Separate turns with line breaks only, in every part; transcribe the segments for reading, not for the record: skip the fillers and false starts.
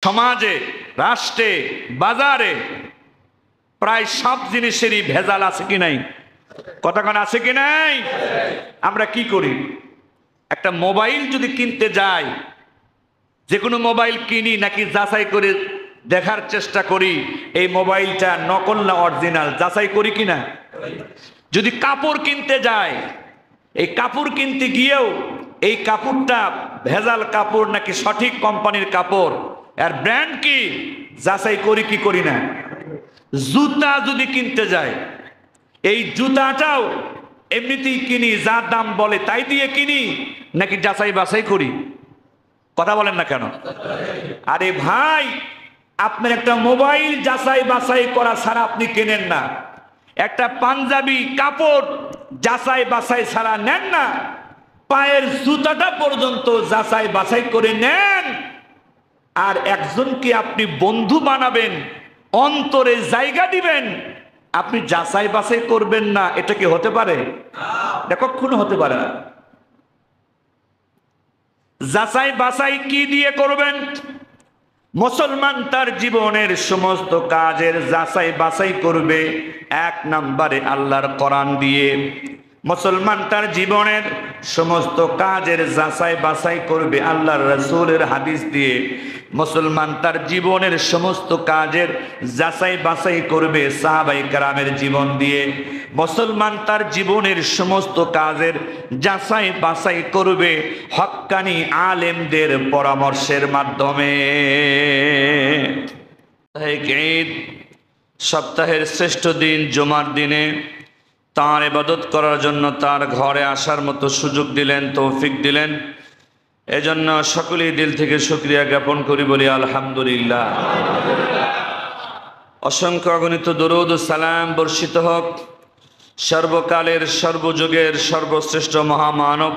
সমাজে, রাষ্ট্রে, বাজারে প্রায় সব জিনিসেরই ভেজাল আছে কি নাই? কতক্ষণ আছে কি নাই? আমরা কি করি? একটা মোবাইল যদি কিনতে যাই, যে কোনো মোবাইল কিনি নাকি যাচাই করে দেখার চেষ্টা করি এই মোবাইলটা নকল না অরিজিনাল, যাচাই করি কিনা? যদি কাপড় কিনতে যাই, এই কাপড় কিনতে গিয়েও এই কাপড়টা ভেজাল কাপড় নাকি সঠিক কোম্পানির কাপড়, আর ব্র্যান্ড কি, যাচাই করি কি করি না? জুতা যদি কিনতে যাই, এই জুতাটাও এমনিতেই কিনি, যা দাম বলে তাই দিয়ে কিনি নাকি যাচাই বাছাই করি? কথা বলেন না কেন? আরে ভাই, আপনার একটা মোবাইল যাচাই বাছাই করা ছাড়া আপনি কেনেন না, একটা পাঞ্জাবি কাপড় যাচাই বাছাই ছাড়া নেন না, পায়ের জুতাটা পর্যন্ত যাচাই বাছাই করে নেন। আর একজনকে আপনি বন্ধু বানাবেন, অন্তরে জায়গা দিবেন, আপনি যাচাই বাছাই করবেন না, এটা কি হতে পারে? এটা কখনো হতে পারে না। যাচাই বাছাই কি দিয়ে করবেন? মুসলমান তার জীবনের সমস্ত কাজের যাচাই বাছাই করবে এক নম্বরে আল্লাহর কোরআন দিয়ে। মুসলমান তার জীবনের সমস্ত কাজের যাচাই বাছাই করবে আল্লাহর রাসূলের হাদিস দিয়ে। মুসলমান তার জীবনের সমস্ত কাজের যাচাই বাছাই করবে সাহাবায়ে কেরামের জীবন দিয়ে। মুসলমান তার জীবনের সমস্ত কাজের যাচাই বাছাই করবে হক্কানি আলেমদের পরামর্শের মাধ্যমে। ঈদ, সপ্তাহের শ্রেষ্ঠ দিন জুমার দিনে তাঁর ইবাদত করার জন্য তার ঘরে আসার মতো সুযোগ দিলেন, তৌফিক দিলেন। এজন্য সকলেই দিল থেকে শুকরিয়া জ্ঞাপন করি, বলি আলহামদুলিল্লাহ। অসংখ্য অগণিত দরুদ ও সালাম বর্ষিত হোক সর্বকালের সর্বযুগের সর্বশ্রেষ্ঠ মহামানব,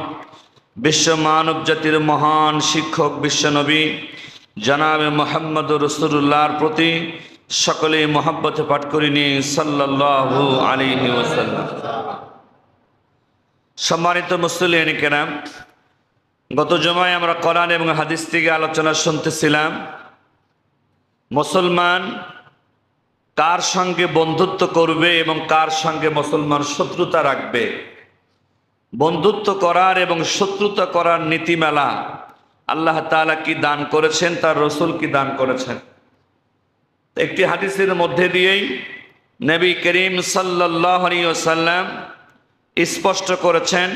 বিশ্ব মানব জাতির মহান শিক্ষক বিশ্বনবী জনাবে মুহাম্মদ রাসূলুল্লাহর প্রতি সকলেই মহব্বতে পাঠ করিনি সাল্লাল্লাহু আলাইহি ওয়াসাল্লাম। সম্মানিত মুসলিম কেরাম, গত জুমায় আমরা কোরআন এবং হাদিস থেকে আলোচনা শুনতেছিলাম মুসলমান কার সঙ্গে বন্ধুত্ব করবে এবং কার সঙ্গে মুসলমান শত্রুতা রাখবে। বন্ধুত্ব করার এবং শত্রুতা করার নীতিমালা আল্লাহ তাআলা কি দান করেছেন, তার রাসূল কি দান করেছেন। একটি হাদিসের মধ্যে দিয়েই নবী করিম সাল্লাল্লাহু আলাইহি ওয়াসাল্লাম স্পষ্ট করেছেন,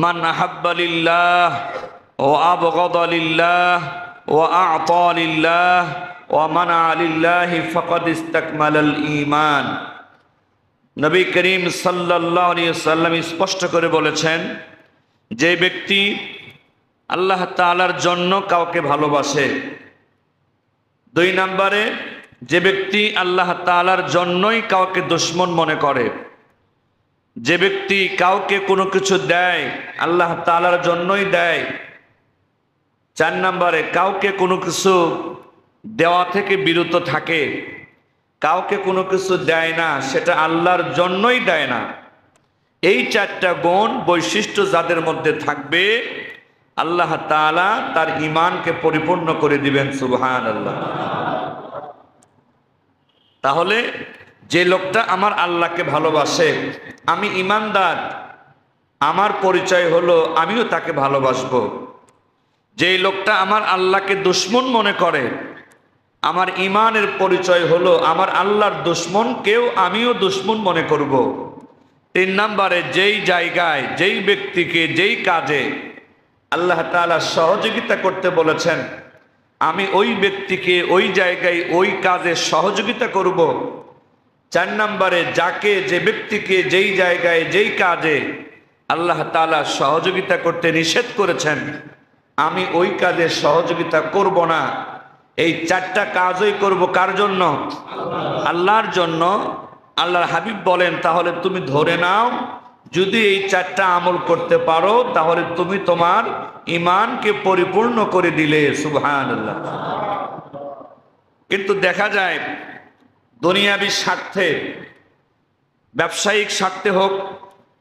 মান আহাব্বা লিল্লাহ ওয়া আবগাদা লিল্লাহ ওয়া আ'তা লিল্লাহ ওয়া মানা লিল্লাহি ফাকাদ ইসতাকমালাল ঈমান। নবী করিম সাল্লাল্লাহু আলাইহি ওয়াসাল্লাম স্পষ্ট করে বলেছেন, যে ব্যক্তি আল্লাহ তাআলার জন্য কাউকে ভালোবাসে, দুই নম্বরে যে ব্যক্তি আল্লাহ তাআলার জন্যই কাউকে দুশমন মনে করে, যে ব্যক্তি কাউকে কোনো কিছু দেয় আল্লাহ তাআলার জন্যই দেয়, চার নম্বরে কাউকে কোনো কিছু দেওয়া থেকে বিরত থাকে, কাউকে কোনো কিছু দেয় না সেটা আল্লাহর জন্যই দেয় না। এই চারটা গুণ বৈশিষ্ট্য যাদের মধ্যে থাকবে আল্লাহ তাআলা তার ঈমানকে পরিপূর্ণ করে দিবেন। সুবহানাল্লাহ। তাহলে যে লোকটা আমার আল্লাহকে ভালোবাসে, আমি ঈমানদার, আমার পরিচয় হলো আমিও তাকে ভালোবাসবো। যে লোকটা আমার আল্লাহকে দুশমন মনে করে, আমার ঈমানের পরিচয় হলো আমার আল্লাহর দুশমনকেও আমিও দুশমন মনে করব। তিন নম্বরে যেই জায়গায়, যেই ব্যক্তিকে, যেই কাজে আল্লাহ তাআলা সহযোগিতা করতে বলেছেন, আমি ওই ব্যক্তিকে ওই জায়গায় ওই কাজে সহযোগিতা করব। চার নম্বরে যাকে, যে ব্যক্তিকে, যেই জায়গায়, যেই কাজে আল্লাহ তাআলা সহযোগিতা করতে নিষেধ করেছেন, আমি ওই কাজে সহযোগিতা করব না। এই চারটা কাজই করব কার জন্য? আল্লাহর জন্য। আল্লাহর হাবিব বলেন, তাহলে তুমি ধরে নাও, যদি এই চারটা আমল করতে পারো তাহলে তুমি তোমার ঈমানকে পরিপূর্ণ করে দিলে। সুবহানাল্লাহ। কিন্তু দেখা যায় দুনিয়াবী স্বার্থে, ব্যবসায়িক স্বার্থে হোক,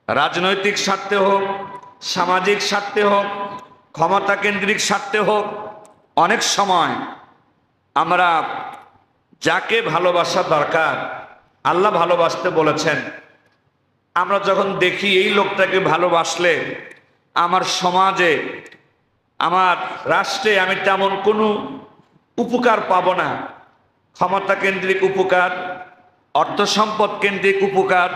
রাজনৈতিক স্বার্থে হোক, সামাজিক স্বার্থে হোক, ক্ষমতা কেন্দ্রিক স্বার্থে হোক, অনেক সময় আমরা যাকে ভালোবাসা দরকার, আল্লাহ ভালোবাসতে বলেছেন। আমরা যখন দেখি এই লোকটাকে ভালোবাসলে আমার সমাজে, আমার রাষ্ট্রে আমি তেমন কোনো উপকার পাবো না, ক্ষমতা কেন্দ্রিক উপকার, অর্থ সম্পদ কেন্দ্রিক উপকার,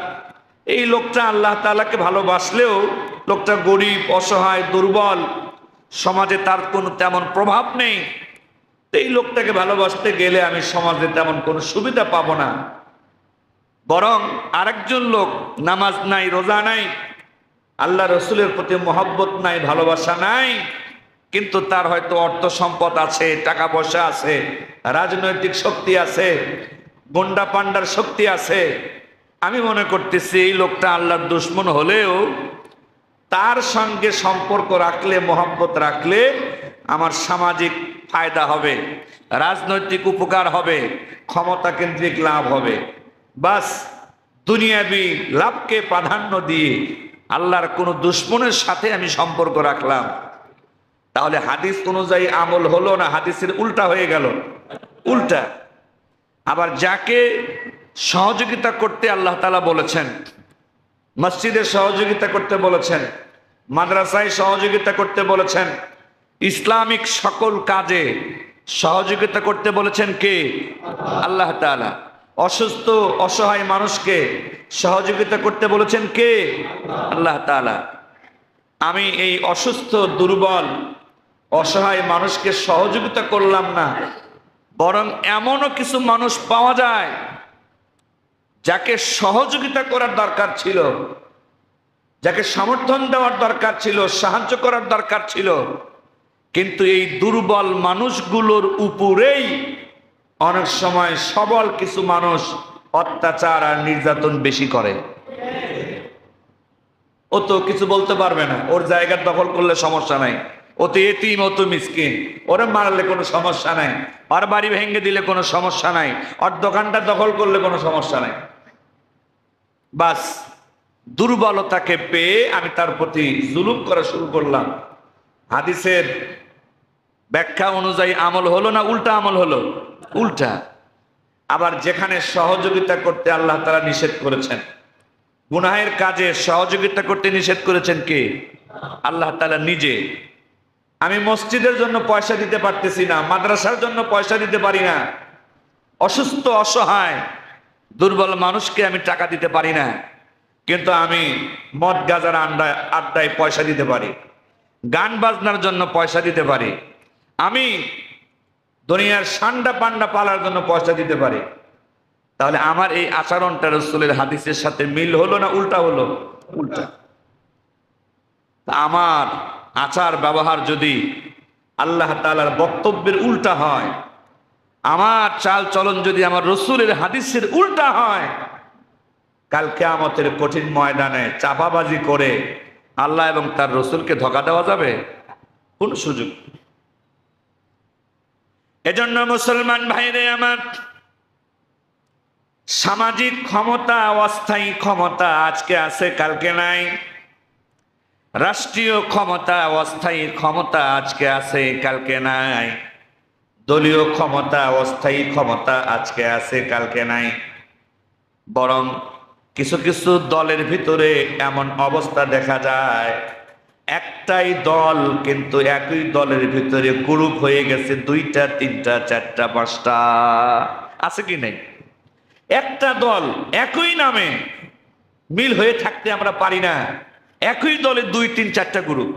এই লোকটা আল্লাহ তাআলাকে ভালোবাসলেও লোকটা গরিব, অসহায়, দুর্বল, সমাজে তার কোনো তেমন প্রভাব নেই, এই লোকটাকে ভালোবাসতে গেলে আমি সমাজে তেমন কোনো সুবিধা পাবো না। বরং আরেকজন লোক নামাজ নাই, রোজা নাই, আল্লাহ রসুলের প্রতি মহব্বত নাই, ভালোবাসা নাই, কিন্তু তার হয়তো অর্থ সম্পদ আছে, টাকা পয়সা আছে, রাজনৈতিক শক্তি আছে, গন্ডা পান্ডার শক্তি আছে, আমি মনে করতেছি এই লোকটা আল্লাহর দুশমন হলেও তার সঙ্গে সম্পর্ক রাখলে, মহব্বত রাখলে আমার সামাজিক ফায়দা হবে, রাজনৈতিক উপকার হবে, ক্ষমতা কেন্দ্রিক লাভ হবে। বাস দুনিয়াবি লাভকে প্রাধান্য দিয়ে আল্লাহর কোনো দুশমনের সাথে আমি সম্পর্ক রাখলাম, তাহলে হাদিস অনুযায়ী আমল হলো না, হাদিসের উল্টা হয়ে গেল, উল্টা। আবার যাকে সহযোগিতা করতে আল্লাহ তাআলা বলেছেন, মসজিদে সহযোগিতা করতে বলেছেন, মাদ্রাসায় সহযোগিতা করতে বলেছেন, ইসলামিক সকল কাজে সহযোগিতা করতে বলেছেন কে? আল্লাহ তাআলা। অসুস্থ অসহায় মানুষকে সহযোগিতা করতে বলেছেন কে? আল্লাহ তাআলা। আমি এই অসুস্থ, দুর্বল, অসহায় মানুষকে সহযোগিতা করলাম না, বরং এমনও কিছু মানুষ পাওয়া যায় যাকে সহযোগিতা করার দরকার ছিল, যাকে সমর্থন দেওয়ার দরকার ছিল, সাহায্য করার দরকার ছিল, কিন্তু এই দুর্বল মানুষগুলোর উপরেই অনেক সময় সবল কিছু মানুষ অত্যাচার আর নির্যাতন বেশি করে। ও তো কিছু বলতে পারবে না, ওর জায়গা দখল করলে সমস্যা নাই, ও তো এতিম, ও তো মিসকিন, ওরে মারলে কোনো সমস্যা নাই, ওর বাড়ি ভেঙে দিলে কোনো সমস্যা নাই, ওর দোকানটা দখল করলে কোনো সমস্যা নাই। বাস দুর্বলতাকে পেয়ে আমি তার প্রতি জুলুম করা শুরু করলাম। হাদিসের ব্যাখ্যা অনুযায়ী আমল হলো না উল্টা আমল হলো? উল্টা। আবার যেখানে সহযোগিতা করতে আল্লাহ তাআলা নিষেধ করেছেন, গুনাহের কাজে সহযোগিতা করতে নিষেধ করেছেন কে? আল্লাহ তাআলা নিজে। আমি মসজিদের জন্য পয়সা দিতে পারতেছি না, মাদ্রাসার জন্য পয়সা দিতে পারি না, অসুস্থ অসহায় দুর্বল মানুষকে আমি টাকা দিতে পারি না, কিন্তু আমি মদ গাজার আড্ডায় পয়সা দিতে পারি, গান বাজনার জন্য পয়সা দিতে পারি, আমি দুনিয়ার সান্ডা পান্ডা পালার জন্য পয়সা দিতে পারি। তাহলে আমার এই আচরণটা রাসূলের হাদিসের সাথে মিল হলো না উল্টা হলো? উল্টা। আমার আচার ব্যবহার যদি আল্লাহ তাআলার বক্তব্যের উল্টা হয়, আমার চাল চলন যদি আমার রাসূলের হাদিসের উল্টা হয়, কাল কিয়ামতের কঠিন ময়দানে চাপাবাজি করে আল্লাহ এবং তার রাসূলকে ধোঁকা দেওয়া যাবে? কোন সুযোগ? এজন্য মুসলমান ভাইরে আমার, সামাজিক ক্ষমতা অস্থায়ী ক্ষমতা, আজকে আছে কালকে নাই। রাষ্ট্রীয় ক্ষমতা অস্থায়ী ক্ষমতা, আজকে আছে কালকে নাই। দলীয় ক্ষমতা অস্থায়ী ক্ষমতা, আজকে আছে কালকে নাই। বরং কিছু কিছু দলের ভিতরে এমন অবস্থা দেখা যায়, একটাই দল কিন্তু একই দলের ভিতরে গ্রুপ হয়ে গেছে 2টা 3টা 4টা 5টা, আছে কি নেই? একটা দল একই নামে মিল হয়ে থাকতে আমরা পারি না, একই দলে 2 3 4টা গ্রুপ।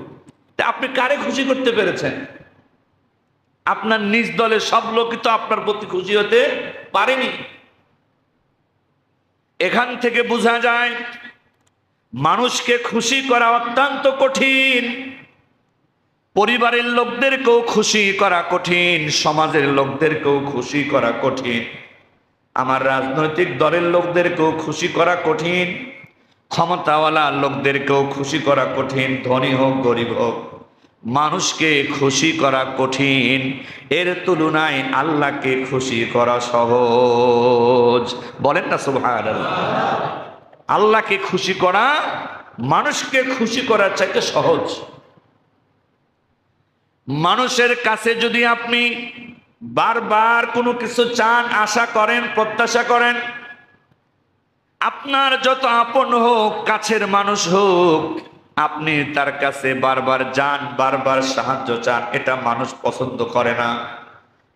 তা আপনি কারে খুশি করতে পেরেছেন? আপনার নিজ দলের সব লোকই তো আপনার প্রতি খুশি হতে পারেনি। এখান থেকে বোঝা যায় মানুষকে খুশি করা অত্যন্ত কঠিন, পরিবারের লোকদেরকেও খুশি করা কঠিন, সমাজের লোকদেরকেও খুশি করা কঠিন, আমার রাজনৈতিক দলের লোকদেরকেও খুশি করা কঠিন, ক্ষমতাওয়ালা লোকদেরকেও খুশি করা কঠিন, ধনী হোক গরিব হোক, মানুষকে খুশি করা কঠিন। এর তুলনায় আল্লাহকে খুশি করা সহজ। বলেন না সুবহানাল্লাহ? আল্লাহকে খুশি করা মানুষকে খুশি করার চাইতে সহজ। মানুষের কাছে যদি আপনি বারবার কোনো কিছু চান, আশা করেন, প্রত্যাশা করেন। আপনার যত আপন হোক, কাছের মানুষ হোক, আপনি তার কাছে বারবার যান, বারবার সাহায্য চান, এটা মানুষ পছন্দ করে না।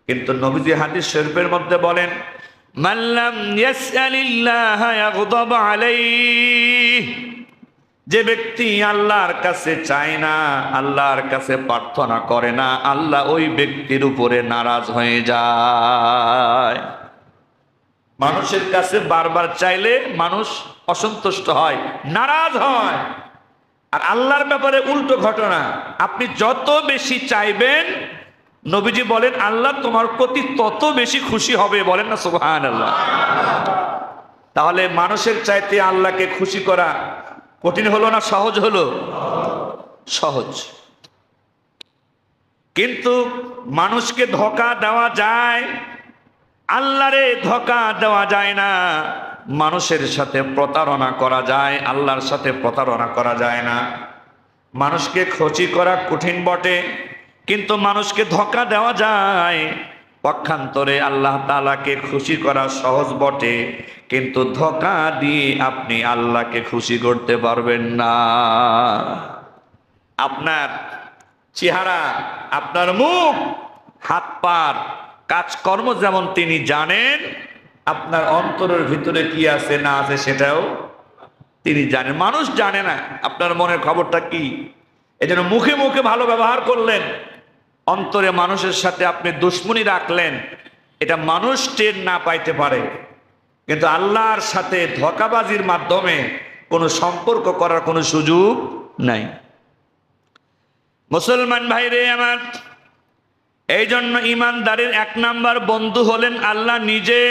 কিন্তু নবীজি হাদিস শরীফের মধ্যে বলেন, মাল্লাম ইয়াসআলিল্লাহ ইয়াগদাব আলাইহি, যে ব্যক্তি আল্লাহর কাছে চায় না, আল্লাহর কাছে প্রার্থনা করে না, আল্লাহ ওই ব্যক্তির উপরে নারাজ হয়ে যায়। মানুষের কাছে বারবার চাইলে মানুষ অসন্তুষ্ট হয়, নারাজ হয়। আর আল্লাহর ব্যাপারে উল্টো ঘটনা, আপনি যত বেশি চাইবেন, নবীজি বলেন আল্লাহ তোমার প্রতি তত বেশি খুশি হবে। বলেন না সুবহানাল্লাহ। তাহলে মানুষের চাইতে আল্লাহকে খুশি করা কঠিন হলো না সহজ হলো? সহজ। কিন্তু মানুষকে ধোঁকা দেওয়া যায়, আল্লাহরে ধোঁকা দেওয়া যায় না। মানুষের সাথে প্রতারণা করা যায়, আল্লাহর সাথে প্রতারণা করা যায় না। মানুষকে খুশি করা কঠিন বটে, কিন্তু মানুষকে ধোঁকা দেওয়া যায়। পক্ষান্তরে আল্লাহ তাআলাকে খুশি করা সহজ বটে, কিন্তু ধোঁকা দিয়ে আপনি আল্লাহকে খুশি করতে পারবেন না। আপনার চেহারা, আপনার মুখ, হাত পার কাজকর্ম যেমন তিনি জানেন, আপনার অন্তরের ভিতরে কি আছে না আছে সেটাও তিনি জানেন। মানুষ জানে না আপনার মনের খবরটা কি। এজন্য মুখে মুখে ভালো ব্যবহার করলেন, অন্তরে মানুষের সাথে আপনি দুশ্মনী রাখলেন, এটা মানুষ টের না পাইতে পারে। কিন্তু আল্লাহর সাথে ধোঁকাবাজির মাধ্যমে কোনো সম্পর্ক করার কোনো সুযোগ নাই। মুসলমান ভাইরে আমার, এই জন্য ইমানদারের 1 নাম্বার বন্ধু হলেন আল্লাহ নিজে,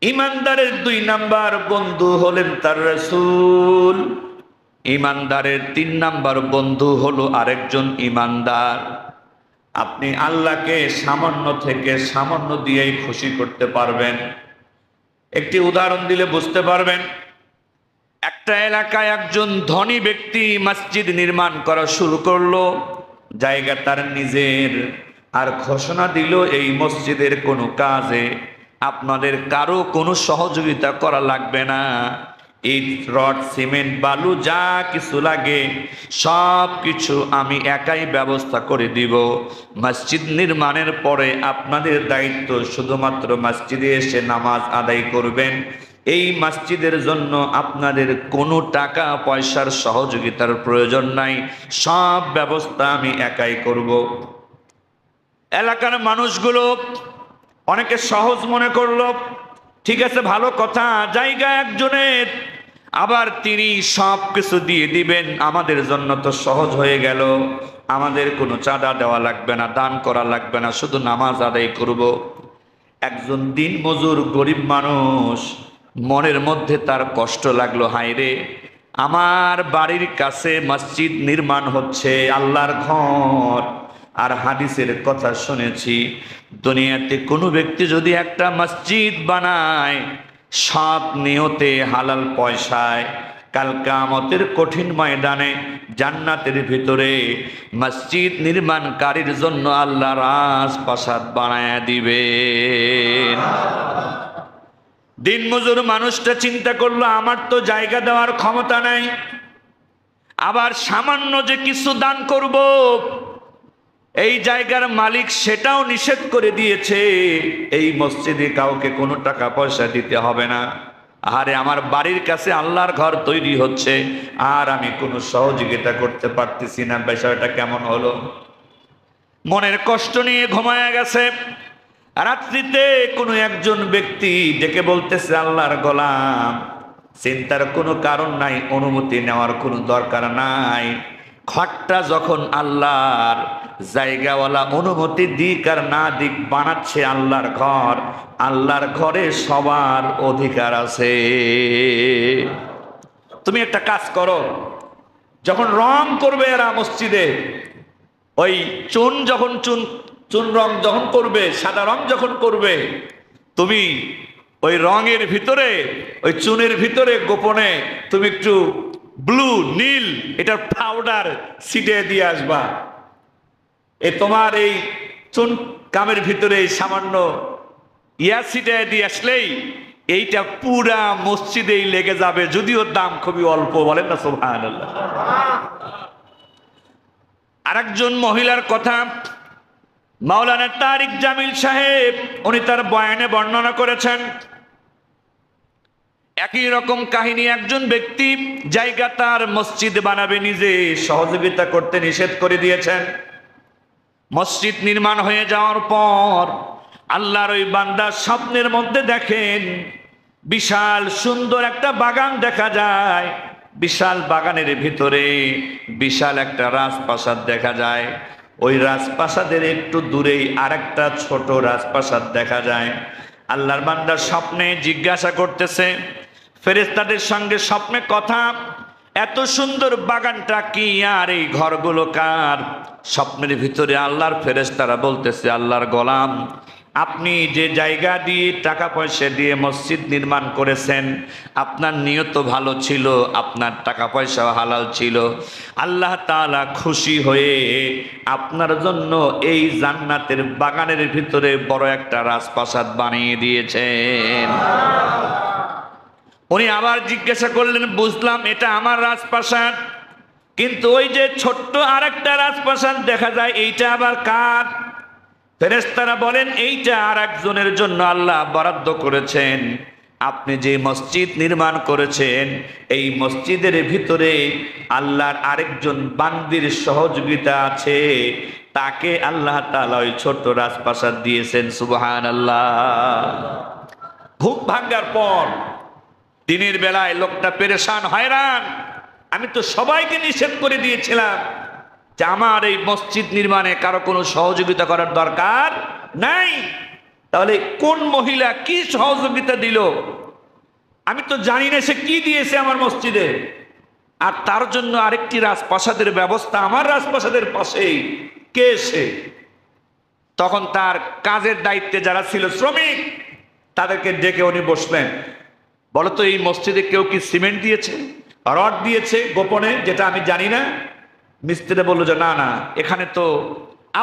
ইমানদারের 2 নাম্বার বন্ধু হলেন তার রাসূল, ইমানদারের 3 নাম্বার বন্ধু হলো আরেকজন ইমানদার। আপনি আল্লাহকে সামান্য থেকে সামান্য দিয়েই খুশি করতে পারবেন। একটি উদাহরণ দিলে বুঝতে পারবেন। একটা এলাকায় একজন ধনী ব্যক্তি মসজিদ নির্মাণ করা শুরু করলো, জায়গা তার নিজের, আর ঘোষণা দিল এই মসজিদের কোনো কাজে আপনাদের কারো কোনো সহযোগিতা করা লাগবে না। ইট, রড, সিমেন্ট, বালু যা কিছু লাগে সব কিছু আমি একাই ব্যবস্থা করে দিব। মসজিদ নির্মাণের পরে আপনাদের দায়িত্ব শুধুমাত্র মসজিদে এসে নামাজ আদায় করবেন। এই মসজিদের জন্য আপনাদের কোনো টাকা পয়সার সহযোগিতার প্রয়োজন নাই, সব ব্যবস্থা আমি একাই করব। এলাকার মানুষগুলো অনেকে সহজ মনে করলো, ঠিক আছে ভালো কথা, জায়গা একজনের, আবার তিনি সব কিছু দিয়ে দিবেন, আমাদের জন্য তো সহজ হয়ে গেল, আমাদের কোনো চাঁদা দেওয়া লাগবে না, দান করা লাগবে না, শুধু নামাজ আদায় করব। একজন দিন মজুর গরিব মানুষ, মনের মধ্যে তার কষ্ট লাগলো, হায়রে আমার বাড়ির কাছে মসজিদ নির্মাণ হচ্ছে, আল্লাহর ঘর, আর হাদিসের কথা শুনেছি দুনিয়াতে কোনো ব্যক্তি যদি একটা মসজিদ বানায় সৎ নিয়তে হালাল পয়সায়, কাল কিয়ামতের কঠিন ময়দানে জান্নাতের ভিতরে মসজিদ নির্মাণকারীর জন্য আল্লাহ রাজপ্রাসাদ বানায়া দিবেন। দিনমজুর মানুষটা চিন্তা করলো, আমার তো জায়গা দেওয়ার ক্ষমতা নাই, আবার সামান্য যে কিছু দান করব, এই জায়গার মালিক সেটাও নিষেধ করে দিয়েছে, এই মসজিদে কাউকে কোনো টাকা পয়সা দিতে হবে না। আরে আমার বাড়ির কাছে আল্লাহর ঘর তৈরি হচ্ছে, আর আমি কোনো সহযোগিতা করতে পারতেছি না, বিষয়টা কেমন হলো? মনের কষ্ট নিয়ে ঘুমায়া গেছে। রাত্রিতে কোনো একজন ব্যক্তি ডেকে বলতেছে, আল্লাহর গোলাম, চিন্তার কোনো কারণ নাই, অনুমতি নেওয়ার কোনো দরকার নাই, ঘরটা যখন আল্লাহর, জায়গাওয়ালা অনুমতি দিক আর না দিক বানাচ্ছে আল্লাহর ঘর, আল্লাহর ঘরে সবার অধিকার আছে। তুমি একটা কাজ করো, যখন রং করবে এরা মসজিদে, ওই চুন রং যখন করবে, সাদা রং যখন করবে, তুমি ওই রঙের ভিতরে, ওই চুনের ভিতরে গোপনে তুমি একটু ব্লু, নীল এটার পাউডার ছিটিয়ে দিয়ে আসবা। তোমার এই কামের ভিতরে সামান্য ছিটায় দিয়ে আসলেই এইটা পুরা মসজিদেই লেগে যাবে, যদিও দাম খুবই অল্প। বলেন না সুবহানাল্লাহ। আরেকজন মহিলার কথা মাওলানা তারিক জামিল সাহেব উনি তার বয়ানে বর্ণনা করেছেন। একই রকম কাহিনী, একজন ব্যক্তি জায়গা তার মসজিদ বানাবে, নিজে সহযোগিতা করতে নিষেধ করে দিয়েছেন। মসজিদ নির্মাণ হয়ে যাওয়ার পর আল্লাহর ওই বান্দা স্বপ্নের মধ্যে দেখেন বিশাল সুন্দর একটা বাগান দেখা যায়। বিশাল বাগানের ভিতরে বিশাল একটা রাজপ্রাসাদ দেখা যায়। ওই রাজপ্রাসাদের একটু দূরেই আরেকটা ছোট রাজপ্রাসাদ দেখা যায়। আল্লাহর বান্দা স্বপ্নে জিজ্ঞাসা করতেছে ফেরেশতাদের সঙ্গে, স্বপ্নে কথা, এত সুন্দর বাগানটা কি আর এই ঘরগুলো কার? স্বপ্নের ভিতরে আল্লাহর ফেরেশতারা বলতেছে, আল্লাহর গোলাম, আপনি যে জায়গা দিয়ে টাকা পয়সা দিয়ে মসজিদ নির্মাণ করেছেন, আপনার নিয়ত ভালো ছিল, আপনার টাকা পয়সা হালাল ছিল। আল্লাহ তাআলা খুশি হয়ে আপনার জন্য এই জান্নাতের বাগানের ভিতরে বড় একটা রাজপ্রাসাদ বানিয়ে দিয়েছেন। উনি আবার জিজ্ঞাসা করলেন, বুঝলাম এটা আমার রাজপ্রাসাদ, কিন্তু ওই যে ছোট্ট আরেকটা রাজপ্রাসাদ দেখা যায়, এইটা আবার কার? ফেরেশতারা বলেন, এইটা আর একজনের জন্য আল্লাহ বরাদ্দ করেছেন। আপনি যে মসজিদ নির্মাণ করেছেন, এই মসজিদের ভিতরে আল্লাহর আরেকজন বান্দির সহযোগিতা আছে, তাকে আল্লাহ তাআলা ওই ছোট্ট রাজপ্রাসাদ দিয়েছেন। সুবহানাল্লাহ। ঘুম ভাঙার পর দিনের বেলায় লোকটা পেরেশান, হয়রান। আমি তো সবাইকে নিষেধ করে দিয়েছিলাম যে আমার এই মসজিদ নির্মাণে কারো কোনো সহযোগিতা করার দরকার নাই। তাহলে কোন মহিলা কি সহযোগিতা দিল? আমি তো জানি না সে কি দিয়েছে আমার মসজিদে। আর তার জন্য আরেকটি রাজপ্রাসাদের ব্যবস্থা আমার রাজপ্রাসাদের পাশেই, কে সে? তখন তার কাজের দায়িত্বে যারা ছিল শ্রমিক, তাদেরকে ডেকে উনি বসলেন, বলতো এই মসজিদে কেউ কি সিমেন্ট দিয়েছে, রড দিয়েছে গোপনে, যেটা আমি জানি না? মিস্ত্রি বললো যে না না, এখানে তো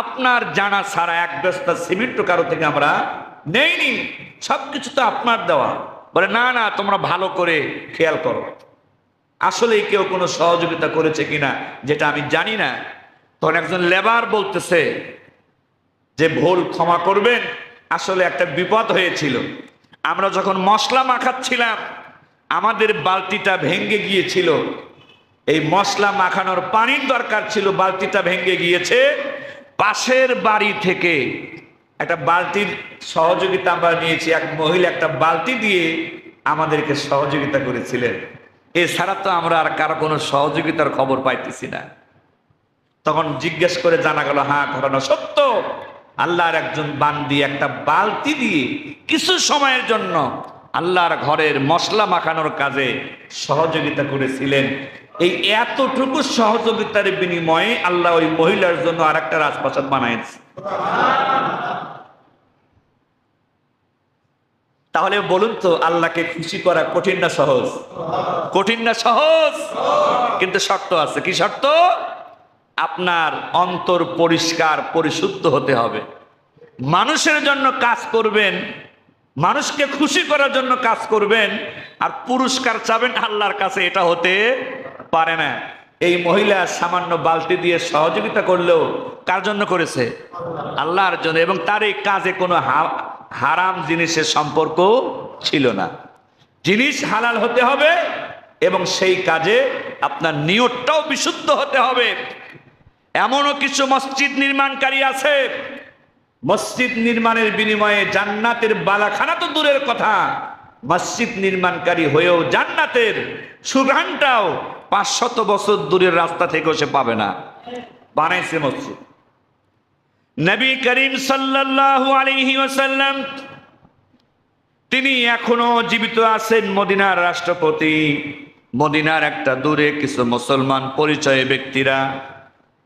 আপনার জানা ছাড়া এক বস্তা সিমেন্ট কারো থেকে আমরা নেইনি, সবকিছু তো আপনার দেওয়া। বলে না না, তোমরা ভালো করে খেয়াল করো, আসলেই কেউ কোনো সহযোগিতা করেছে কিনা যেটা আমি জানি না। তখন একজন লেবার বলতেছে যে ভুল ক্ষমা করবেন, আসলে একটা বিপদ হয়েছিল। আমরা যখন মশলা মাখাচ্ছিলাম আমাদের বালতিটা ভেঙে গিয়েছিল, এই মশলা মাখানোর পানির দরকার ছিল, বালতিটা ভেঙে গিয়েছে। পাশের বাড়ি থেকে একটা বালতির সহযোগিতা আমরা নিয়েছি, এক মহিলা একটা বালতি দিয়ে আমাদেরকে সহযোগিতা করেছিলেন। এছাড়া তো আমরা আর কারো কোনো সহযোগিতার খবর পাইতেছি না। তখন জিজ্ঞেস করে জানা গেল, হ্যাঁ, ঘটনা সত্য। আল্লাহর একজন বান্দি একটা বালতি দিয়ে কিছু সময়ের জন্য আল্লাহর ঘরের মশলা মাখানোর কাজে সহযোগিতা করেছিলেন। এই এতটুকু সহযোগিতার বিনিময়ে আল্লাহ ওই মহিলার জন্য আর একটা রাজপ্রাসাদ বানাইছে। তাহলে বলুন তো, আল্লাহকে খুশি করা কঠিন না সহজ? কঠিন না সহজ? কিন্তু শর্ত আছে। কি শর্ত? আপনার অন্তর পরিষ্কার পরিশুদ্ধ হতে হবে। মানুষের জন্য কাজ করবেন, মানুষকে খুশি করার জন্য কাজ করবেন, আর পুরস্কার চাবেন আল্লাহর কাছে, এটা হতে পারে না। এই মহিলা সামান্য বালতি দিয়ে সহযোগিতা করলেও কার জন্য করেছে? আল্লাহর জন্য। এবং তার এই কাজে কোনো হারাম জিনিসের সম্পর্ক ছিল না। জিনিস হালাল হতে হবে এবং সেই কাজে আপনার নিয়তটাও বিশুদ্ধ হতে হবে। এমনও কিছু মসজিদ নির্মাণকারী আছে, মসজিদ নির্মাণের বিনিময়ে জান্নাতের বালাখানা তো দূরের কথা, মসজিদ নির্মাণকারী হয়েও জান্নাতের সুঘ্রাণটাও 500 বছর দূরের রাস্তা থেকেও সে পাবে না। বানাইছে মসজিদ। নবী করিম সাল্লাল্লাহু আলাইহি ওয়াসাল্লাম তিনি এখনো জীবিত আছেন, মদিনার রাষ্ট্রপতি। মদিনার একটা দূরে কিছু মুসলমান পরিচয় ব্যক্তিরা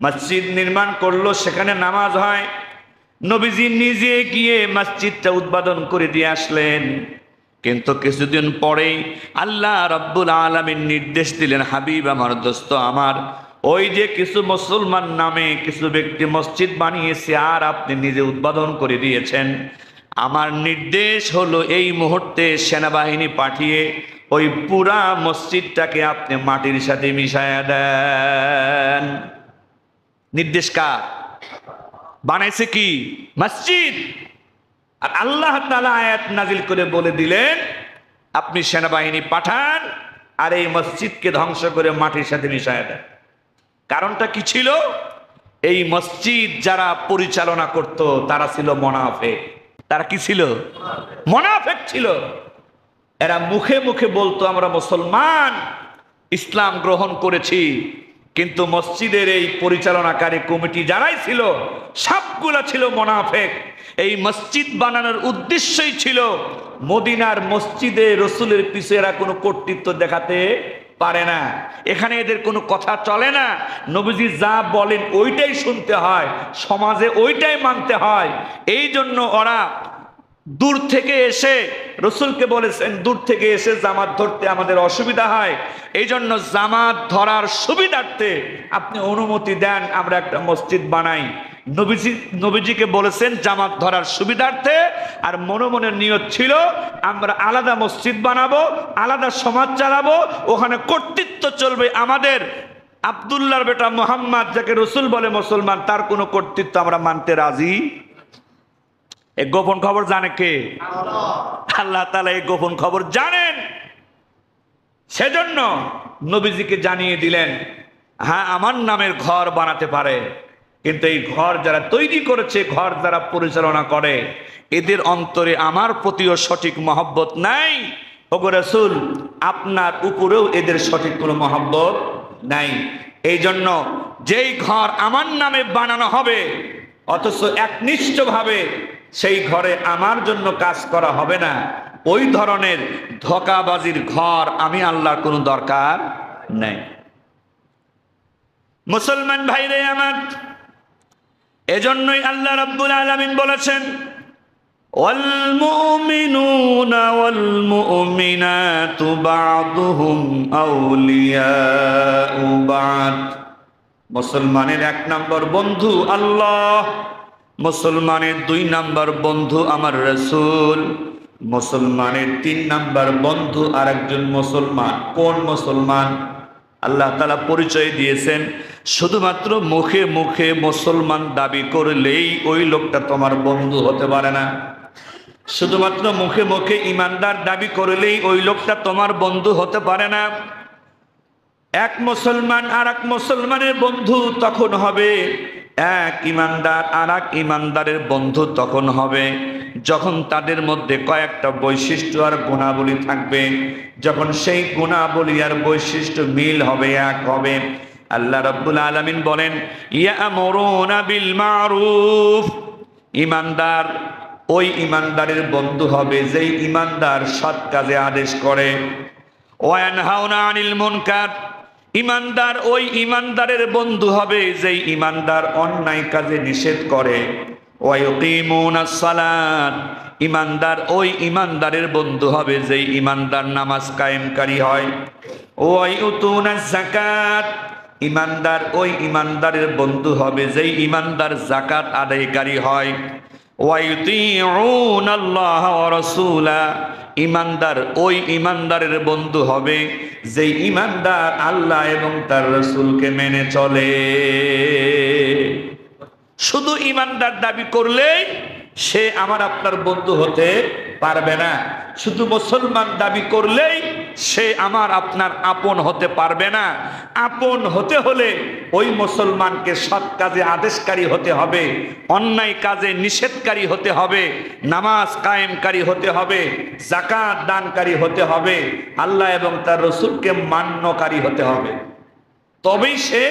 মসজিদ নির্মাণ করলো, সেখানে নামাজ হয়। নবীজি নিজে গিয়ে মসজিদটা উদ্বোধন করে দিয়ে আসলেন। কিন্তু কিছুদিন পরেই আল্লাহ রাব্বুল আলামিন নির্দেশ দিলেন, হাবিব আমার, দোস্ত আমার, ওই যে কিছু মুসলমান নামে কিছু ব্যক্তি মসজিদ বানিয়েছে আর আপনি নিজে উদ্বোধন করে দিয়েছেন, আমার নির্দেশ হলো এই মুহূর্তে সেনাবাহিনী পাঠিয়ে ওই পুরা মসজিদটাকে আপনি মাটির সাথে মিশায়া দেন। নির্দেশ কার? বানাইছে কি? মসজিদ। আর আল্লাহ তাআলা আয়াত নাজিল করে বলে দিলেন আপনি সেনাবাহিনী পাঠান আর এই মসজিদকে ধ্বংস করে মাটির সাথে মিশায়া দেন। কারণটা কি ছিল? এই মসজিদ যারা পরিচালনা করত তারা ছিল মুনাফিক। তারা কি ছিল? মুনাফিক ছিল। এরা মুখে মুখে বলতো আমরা মুসলমান, ইসলাম গ্রহণ করেছি, কিন্তু মসজিদের এই পরিচালনাকারী কমিটি যারাই ছিল সবগুলা ছিল মুনাফিক। এই মসজিদ বানানোর উদ্দেশ্যই ছিল মদিনার মসজিদে রসুলের পিছে এরা কোনো কর্তৃত্ব দেখাতে পারে না, এখানে এদের কোনো কথা চলে না, নবীজি যা বলেন ওইটাই শুনতে হয়, সমাজে ওইটাই মানতে হয়। এই জন্য ওরা দূর থেকে এসে রসুলকে বলেছেন দূর থেকে এসে জামাত ধরতে আমাদের অসুবিধা হয়, এই জন্য জামাত ধরার সুবিধার্থে আপনি অনুমতি দেন আমরা একটা মসজিদ বানাই। নবীজিকে বলেছেন জামাত ধরার সুবিধার্থে, আর মনে মনে নিয়ত ছিল আমরা আলাদা মসজিদ বানাবো, আলাদা সমাজ চালাবো, ওখানে কর্তৃত্ব চলবে আমাদের। আব্দুল্লাহর বেটা মুহাম্মদ যাকে রসুল বলে মুসলমান, তার কোনো কর্তৃত্ব আমরা মানতে রাজি। এই গোপন খবর জানে কে? আল্লাহ তাআলা এই গোপন খবর জানেন। সেজন্য নবীজিকে জানিয়ে দিলেন হ্যাঁ আমার নামের ঘর বানাতে পারে, কিন্তু এই ঘর যারা তৈরি করেছে, ঘর যারা পরিচালনা করে, এদের অন্তরে আমার প্রতিও সঠিক মহব্বত নাই। ওগো রাসূল আপনার উপরেও এদের সঠিক কোনো মহব্বত নাই। এই জন্য যেই ঘর আমার নামে বানানো হবে অথচ একনিষ্ঠভাবে সেই ঘরে আমার জন্য কাজ করা হবে না, ওই ধরনের ধোঁকাবাজির ঘর আমি আল্লাহর কোনো দরকার নাই। মুসলমান ভাইরে আমার, এজন্যই আল্লাহ রাব্বুল আলামিন বলেছেন ওয়াল মুমিনুনা ওয়াল মুমিনাতু বা'দুহুম আউলিয়াউ বা'দ। মুসলমানের এক নম্বর বন্ধু আল্লাহ, মুসলমানের দুই নম্বর বন্ধু আমার রাসূল, মুসলমানের তিন নম্বর বন্ধু আরেকজন মুসলমান। কোন মুসলমান? আল্লাহ তাআলা পরিচয় দিয়েছেন শুধুমাত্র মুখে মুখে মুসলমান দাবি করলেই ওই লোকটা তোমার বন্ধু হতে পারে না। শুধুমাত্র মুখে মুখে ইমানদার দাবি করলেই ওই লোকটা তোমার বন্ধু হতে পারে না। এক মুসলমান আর এক মুসলমানের বন্ধু তখন হবে, এক ইমানদার আর এক ইমানদারের বন্ধু তখন হবে যখন তাদের মধ্যে কয়েকটা বৈশিষ্ট্য আর গুণাবলী থাকবে, যখন সেই গুণাবলী আর বৈশিষ্ট্য মিল হবে, এক হবে। আল্লাহ রাব্বুল আলামিন বলেন ইয়ামুরুনা বিল মারুফ। ইমানদার ওই ইমানদারের বন্ধু হবে যেই ইমানদার সৎ কাজে আদেশ করে। ওয়া ইয়ানহাউনা আনিল মুনকার। ইমানদার ওই ইমানদারের বন্ধু হবে যেই ইমানদার অন্যায় কাজে নিষেধ করে। ওয়া ইউকিমুনাস সালাত। ইমানদার ওই ইমানদারের বন্ধু হবে যেই ইমানদার নামাজ কায়েমকারী হয়। ওয়া ইউতুনাজ যাকাত। ইমানদার ওই ইমানদারের বন্ধু হবে যেই ইমানদার যাকাত আদায়কারী হয়। ওয়া ইউতিউনাল্লাহ ওয়া রাসূলা। ইমানদার ওই ইমানদারের বন্ধু হবে যেই ইমানদার আল্লাহ এবং তার রাসূলকে মেনে চলে। শুধু ইমানদার দাবি করলেই সে আমার আপনার বন্ধু হতে পারবে না। শুধু মুসলমান দাবি করলেই সে আমার আপনার আপন হতে পারবে না। আপন হতে হলে ওই মুসলমানকে সৎ কাজে আদেশকারী হতে হবে, অন্যায় কাজে নিষেধকারী হতে হবে, নামাজ কায়েমকারী হতে হবে, যাকাত দানকারী হতে হবে, আল্লাহ এবং তার রাসূলকে মান্যকারী হতে হবে, তবেই সে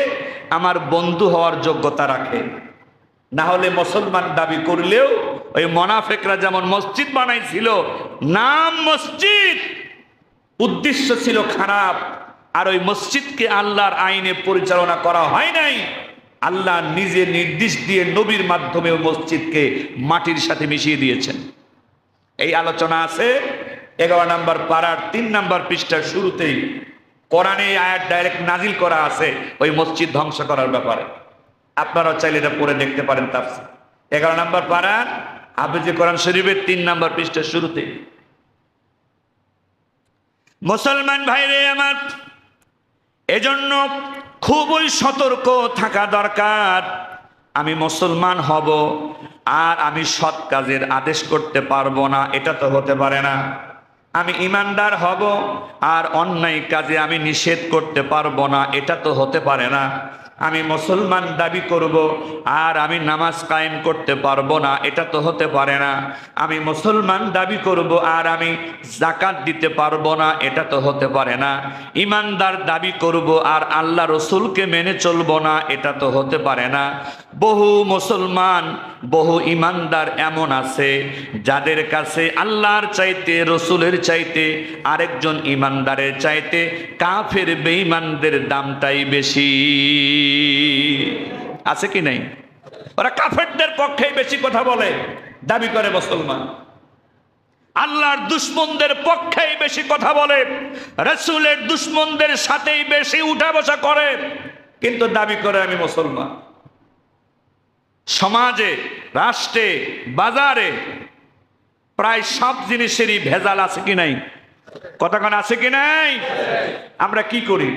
আমার বন্ধু হওয়ার যোগ্যতা রাখে। না হলে মুসলমান দাবি করলেও ওই মুনাফিকরা যেমন মসজিদ বানাইছিল, নাম মসজিদ, উদ্দেশ্য ছিল খারাপ, আর ওই মসজিদকে আল্লাহর আইনে পরিচালনা করা হয় নাই। আল্লাহ নিজে নির্দেশ দিয়ে নবীর মাধ্যমে ওই মসজিদকে মাটির সাথে মিশিয়ে দিয়েছেন। এই আলোচনা আছে 11 নম্বর পারার 3 নম্বর পৃষ্ঠার শুরুতেই। কোরআনে এই আয়াত ডাইরেক্ট নাজিল করা আছে ওই মসজিদ ধ্বংস করার ব্যাপারে। আপনারা চাইলে এটা পড়ে দেখতে পারেন তাফসীর 11 নম্বর পারা হাফেজে কোরআন শরীফের 3 নম্বর পৃষ্ঠার শুরুতে। মুসলমান ভাইরে আমার, এজন্য খুবই সতর্ক থাকা দরকার। আমি মুসলমান হব আর আমি সৎ কাজের আদেশ করতে পারবো না, এটা তো হতে পারে না। আমি ইমানদার হব আর অন্যায় কাজে আমি নিষেধ করতে পারবো না, এটা তো হতে পারে না। আমি মুসলমান দাবি করব আর আমি নামাজ কায়েম করতে পারবো না, এটা তো হতে পারে না। আমি মুসলমান দাবি করব আর আমি যাকাত দিতে পারবো না, এটা তো হতে পারে না। ইমানদার দাবি করব আর আল্লাহ রসুলকে মেনে চলবো না, এটা তো হতে পারে না। বহু মুসলমান, বহু ইমানদার এমন আছে যাদের কাছে আল্লাহর চাইতে, রসুলের চাইতে, আরেকজন ইমানদারের চাইতে কাফের বেঈমানদের দামটাই বেশি। আছে কি নাই? ওরা কাফেরদের পক্ষে বেশি কথা বলে, দাবি করে মুসলমান। আল্লাহর দুশমনদের পক্ষেই বেশি কথা বলে, রাসূলের দুশমনদের সাথেই বেশি উঠা বসা করে, কিন্তু দাবি করে আমি মুসলমান। সমাজে, রাষ্ট্রে, বাজারে প্রায় সব জিনিসেরই ভেজাল আছে কি নাই? কতক্ষণ আছে কি নাই? আমরা কি করি?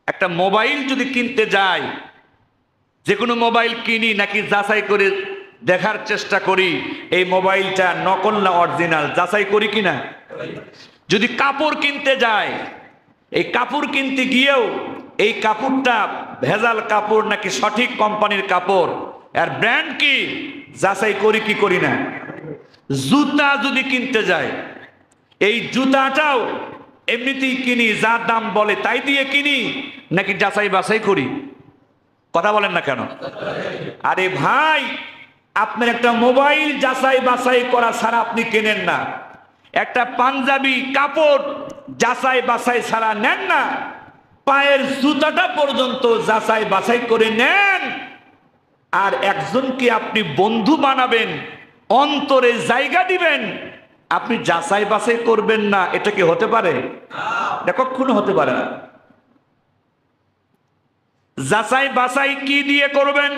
একটা মোবাইল যদি কিনতে যাই, যে কোনো মোবাইল কিনি নাকি যাচাই করে দেখার চেষ্টা করি এই মোবাইলটা নকল না অরিজিনাল, যাচাই করি কিনা? যদি কাপড় কিনতে যাই, এই কাপড় কিনতে গিয়েও এই কাপড়টা ভেজাল কাপড় নাকি সঠিক কোম্পানির কাপড়, আর ব্র্যান্ড কি, যাচাই করি কি করি না? জুতা যদি কিনতে যাই, এই জুতাটাও এমনিতেই কিনি, যা দাম বলে তাই দিয়ে কিনি নাকি যাচাই বাছাই করি? কথা বলেন না কেন? আরে ভাই, আপনার একটা মোবাইল যাচাই বাছাই করা ছাড়া আপনি কেনেন না, একটা পাঞ্জাবি কাপড় যাচাই বাছাই ছাড়া নেন না, পায়ের জুতাটা পর্যন্ত যাচাই বাছাই করে নেন। আর একজনকে আপনি বন্ধু বানাবেন, অন্তরে জায়গা দিবেন, আপনি যাচাই বাছাই করবেন না, এটা কি হতে পারে? এটা কখনো হতে পারে না। যাচাই বাছাই কি দিয়ে করবেন?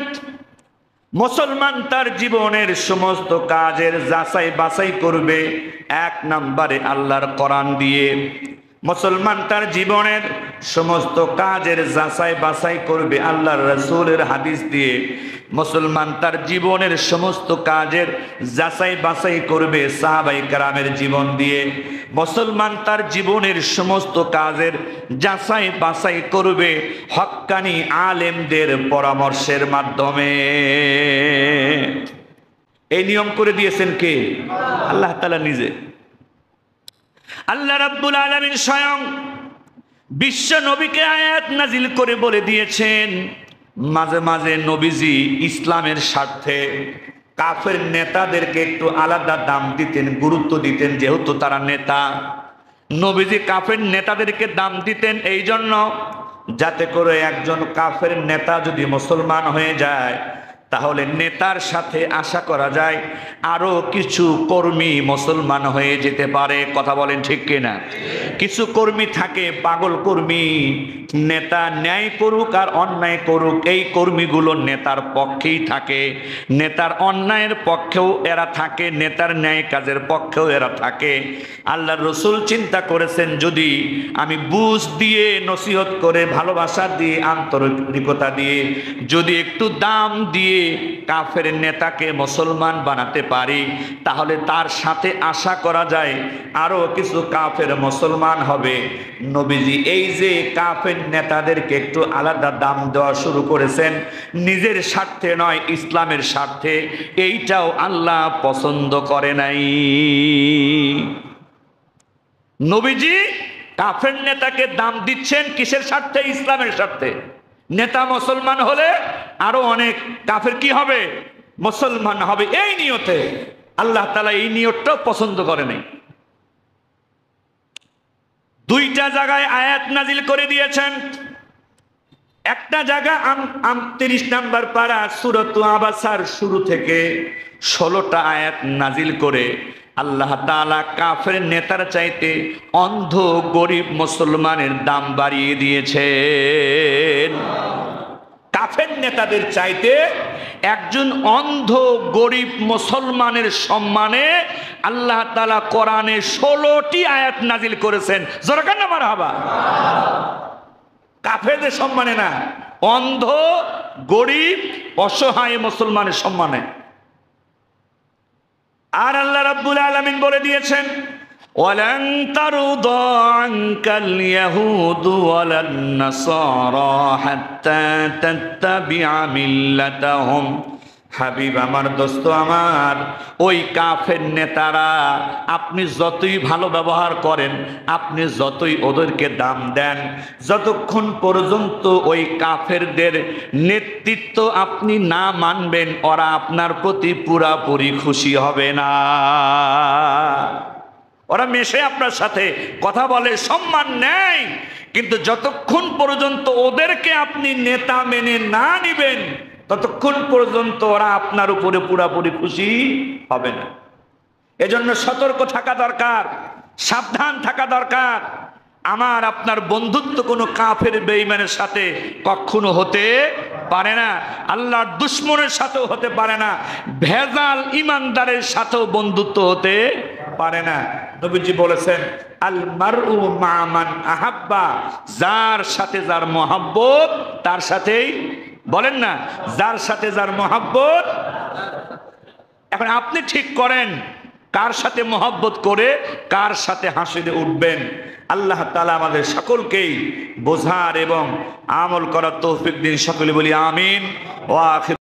মুসলমান তার জীবনের সমস্ত কাজের যাচাই বাছাই করবে 1 নম্বরে আল্লাহর কোরআন দিয়ে। মুসলমান তার জীবনের সমস্ত কাজের যাচাই বাছাই করবে আল্লাহর রাসূলের হাদিস দিয়ে। মুসলমান তার জীবনের সমস্ত কাজের যাচাই বাছাই করবে সাহাবায়ে কেরামের জীবন দিয়ে। মুসলমান তার জীবনের সমস্ত কাজের যাচাই বাছাই করবে হক্কানি আলেমদের পরামর্শের মাধ্যমে। এই নিয়ম করে দিয়েছেন কে? আল্লাহ তাআলা নিজে। আল্লাহ রাব্বুল আলামিন স্বয়ং বিশ্ব নবীকে আয়াত নাজিল করে বলে দিয়েছেন, মাঝে মাঝে নবীজি ইসলামের স্বার্থে কাফের নেতাদেরকে একটু আলাদা দাম দিতেন, গুরুত্ব দিতেন, যেহেতু তারা নেতা। নবীজি কাফের নেতাদেরকে দাম দিতেন এই জন্য, যাতে করে একজন কাফের নেতা যদি মুসলমান হয়ে যায় তাহলে নেতার সাথে আশা করা যায় আরো কিছু কর্মী মুসলমান হয়ে যেতে পারে। কথা বলেন ঠিক কিনা? কিছু কর্মী থাকে পাগল কর্মী, নেতা ন্যায় করুক আর অন্যায় করুক এই কর্মীগুলো নেতার পক্ষেই থাকে, নেতার অন্যায়ের পক্ষেও এরা থাকে, নেতার ন্যায় কাজের পক্ষেও এরা থাকে। আল্লাহর রাসূল চিন্তা করেছেন, যদি আমি বুঝ দিয়ে, নসিহত করে, ভালোবাসা দিয়ে, আন্তরিকতা দিয়ে যদি একটু দাম দিয়ে কাফের নেতাকে মুসলমান বানাতে পারি তাহলে তার সাথে আশা করা যায় আরো কিছু কাফের মুসলমান হবে। নবীজি এই যে কাফের নেতাদেরকে একটু আলাদা দাম দেওয়া শুরু করেছেন, নিজের স্বার্থে নয়, ইসলামের স্বার্থে। এইটাও আল্লাহ পছন্দ করে নাই। নবীজি কাফের নেতাকে দাম দিচ্ছেন কিসের স্বার্থে? ইসলামের স্বার্থে। নেতা মুসলমান হলে আরো অনেক কাফের কি হবে? মুসলমান হবে। এই নিয়তে আল্লাহ তাআলা এই নিয়তটাও পছন্দ করে নাই। 2টা জায়গায় আয়াত নাজিল করে দিয়েছেন। একটা জায়গা 30 নম্বর পারা সূরাতুল আবাসার শুরু থেকে 16টা আয়াত নাজিল করে আল্লাহ তাআলা কাফের নেতার চাইতে অন্ধ গরিব মুসলমানের দাম বাড়িয়ে দিয়েছেন। কাফের নেতাদের চাইতে একজন অন্ধ গরিব মুসলমানের সম্মানে আল্লাহ তাআলা কোরআনে 16টি আয়াত নাজিল করেছেন। জোরে কান্না মারহাবা। কাফেরদের সম্মানে না, অন্ধ গরিব অসহায় মুসলমানের সম্মানে। আর আল্লাহ রাব্বুল আলামিন বলে দিয়েছেন, ওয়ালান তারদা আনকাল ইয়াহুদু ওয়ালান নাসারা হাত্তা তাত্তাবিআ মিল্লাতাহুম। হাবিব আমার, দোস্ত আমার, ওই কাফের নেতারা আপনি যতই ভালো ব্যবহার করেন, আপনি যতই ওদেরকে দাম দেন, যতক্ষণ পর্যন্ত ওই কাফেরদের নেতৃত্ব আপনি না মানবেন, ওরা আপনার প্রতি পুরাপুরি খুশি হবে না। ওরা মেশে আপনার সাথে কথা বলে, সম্মান নেয়, কিন্তু যতক্ষণ পর্যন্ত ওদেরকে আপনি নেতা মেনে না নিবেন, ততক্ষণ পর্যন্ত ওরা আপনার উপরে পুরাপুরি খুশি হবে না। এজন্য সতর্ক থাকা দরকার, সাবধান থাকা দরকার। আমার আপনার বন্ধুত্ব কোনো কাফের বেঈমানের সাথে কখনো হতে পারে না, আল্লাহর দুশমনের সাথেও হতে পারে না, ভেজাল ইমানদারের সাথেও বন্ধুত্ব হতে পারে না। নবীজি বলেছেন, আল মারউ মা মান আহাব্বা, যার সাথে যার মহব্বত তার সাথেই, বলেন না, যার সাথে যার মহব্বত। এখন আপনি ঠিক করেন কার সাথে মহব্বত করে কার সাথে হাসিতে উঠবেন। আল্লাহ তাআলা আমাদের সকলকেই বোঝার এবং আমল করার তৌফিক দিন। সকলে বলি আমিন। ওয়া আখির।